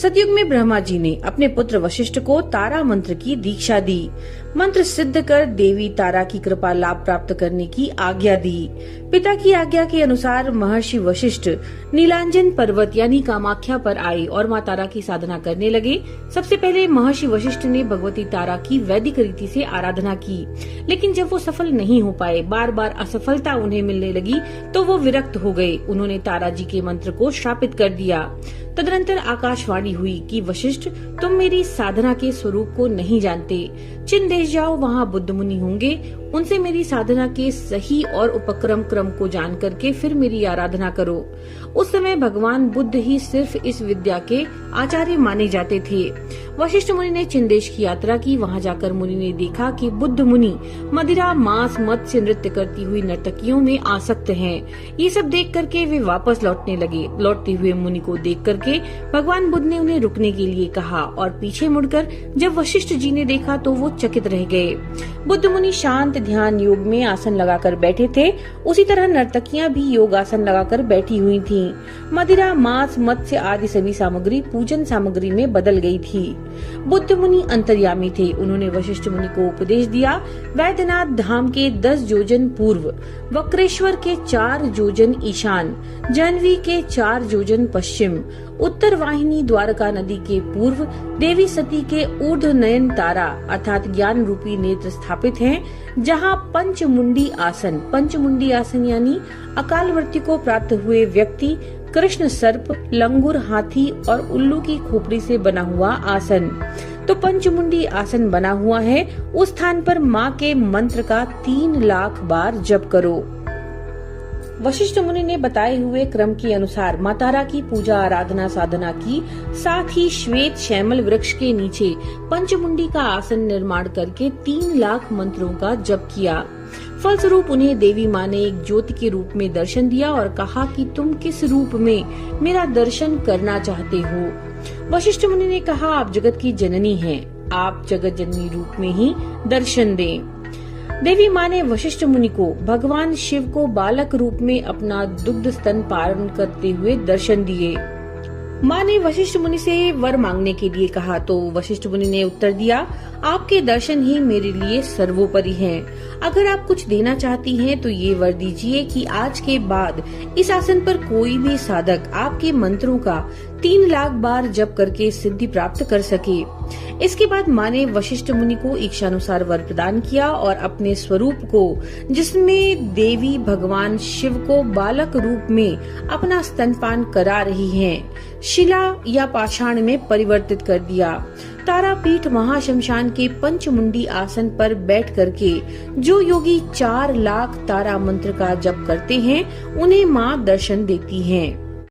सतयुग में ब्रह्मा जी ने अपने पुत्र वशिष्ठ को तारा मंत्र की दीक्षा दी। मंत्र सिद्ध कर देवी तारा की कृपा लाभ प्राप्त करने की आज्ञा दी। पिता की आज्ञा के अनुसार महर्षि वशिष्ठ नीलांजन पर्वत यानी कामाख्या पर आए और माँ तारा की साधना करने लगे। सबसे पहले महर्षि वशिष्ठ ने भगवती तारा की वैदिक रीति से आराधना की, लेकिन जब वो सफल नहीं हो पाए, बार बार असफलता उन्हें मिलने लगी, तो वो विरक्त हो गए। उन्होंने तारा जी के मंत्र को श्रापित कर दिया। तदनंतर आकाशवाणी हुई कि वशिष्ठ, तुम मेरी साधना के स्वरूप को नहीं जानते। चीन देश जाओ, वहाँ बुद्ध मुनि होंगे, उनसे मेरी साधना के सही और उपक्रम क्रम को जान करके फिर मेरी आराधना करो। उस समय भगवान बुद्ध ही सिर्फ इस विद्या के आचार्य माने जाते थे। वशिष्ठ मुनि ने चीन देश की यात्रा की। वहाँ जाकर मुनि ने देखा कि बुद्ध मुनि मदिरा, मांस, मत्स्य नृत्य करती हुई नर्तकियों में आसक्त हैं। ये सब देख करके वे वापस लौटने लगे। लौटते हुए मुनि को देख करके भगवान बुद्ध ने उन्हें रुकने के लिए कहा और पीछे मुड़कर जब वशिष्ठ जी ने देखा तो वो चकित रह गए। बुद्ध मुनि शांत ध्यान योग में आसन लगाकर बैठे थे। उसी तरह नर्तकियां भी योग आसन लगाकर बैठी हुई थीं। मदिरा, मांस, मत्स्य आदि सभी सामग्री पूजन सामग्री में बदल गई थी। बुद्ध मुनि अंतर्यामी थे। उन्होंने वशिष्ठ मुनि को उपदेश दिया। वैद्यनाथ धाम के 10 योजन पूर्व, वक्रेश्वर के 4 योजन ईशान, जाह्नवी के 4 योजन पश्चिम, उत्तर वाहिनी द्वारका नदी के पूर्व देवी सती के ऊर्ध्व नयन तारा अर्थात ज्ञान रूपी नेत्र स्थापित हैं, जहां पंचमुंडी आसन यानी अकाल मृत्यु को प्राप्त हुए व्यक्ति कृष्ण सर्प, लंगूर, हाथी और उल्लू की खोपड़ी से बना हुआ आसन, तो पंचमुंडी आसन बना हुआ है। उस स्थान पर माँ के मंत्र का 3 लाख बार जप करो। वशिष्ठ मुनि ने बताए हुए क्रम के अनुसार माँ तारा की पूजा आराधना साधना की, साथ ही श्वेत श्यामल वृक्ष के नीचे पंचमुंडी का आसन निर्माण करके 3 लाख मंत्रों का जप किया। फलस्वरूप उन्हें देवी माँ ने एक ज्योति के रूप में दर्शन दिया और कहा कि तुम किस रूप में मेरा दर्शन करना चाहते हो। वशिष्ठ मुनि ने कहा, आप जगत की जननी हैं, आप जगत जननी रूप में ही दर्शन दें। देवी माँ ने वशिष्ठ मुनि को भगवान शिव को बालक रूप में अपना दुग्ध स्तन पान करते हुए दर्शन दिए। माँ ने वशिष्ठ मुनि से वर मांगने के लिए कहा तो वशिष्ठ मुनि ने उत्तर दिया, आपके दर्शन ही मेरे लिए सर्वोपरि हैं। अगर आप कुछ देना चाहती हैं तो ये वर दीजिए कि आज के बाद इस आसन पर कोई भी साधक आपके मंत्रों का 3 लाख बार जप करके सिद्धि प्राप्त कर सके। इसके बाद माँ ने वशिष्ठ मुनि को इच्छानुसार वर प्रदान किया और अपने स्वरूप को, जिसमें देवी भगवान शिव को बालक रूप में अपना स्तनपान करा रही हैं, शिला या पाषाण में परिवर्तित कर दिया। तारापीठ महाशमशान के पंचमुंडी आसन पर बैठ करके जो योगी 4 लाख तारा मंत्र का जप करते हैं, उन्हें माँ दर्शन देती हैं।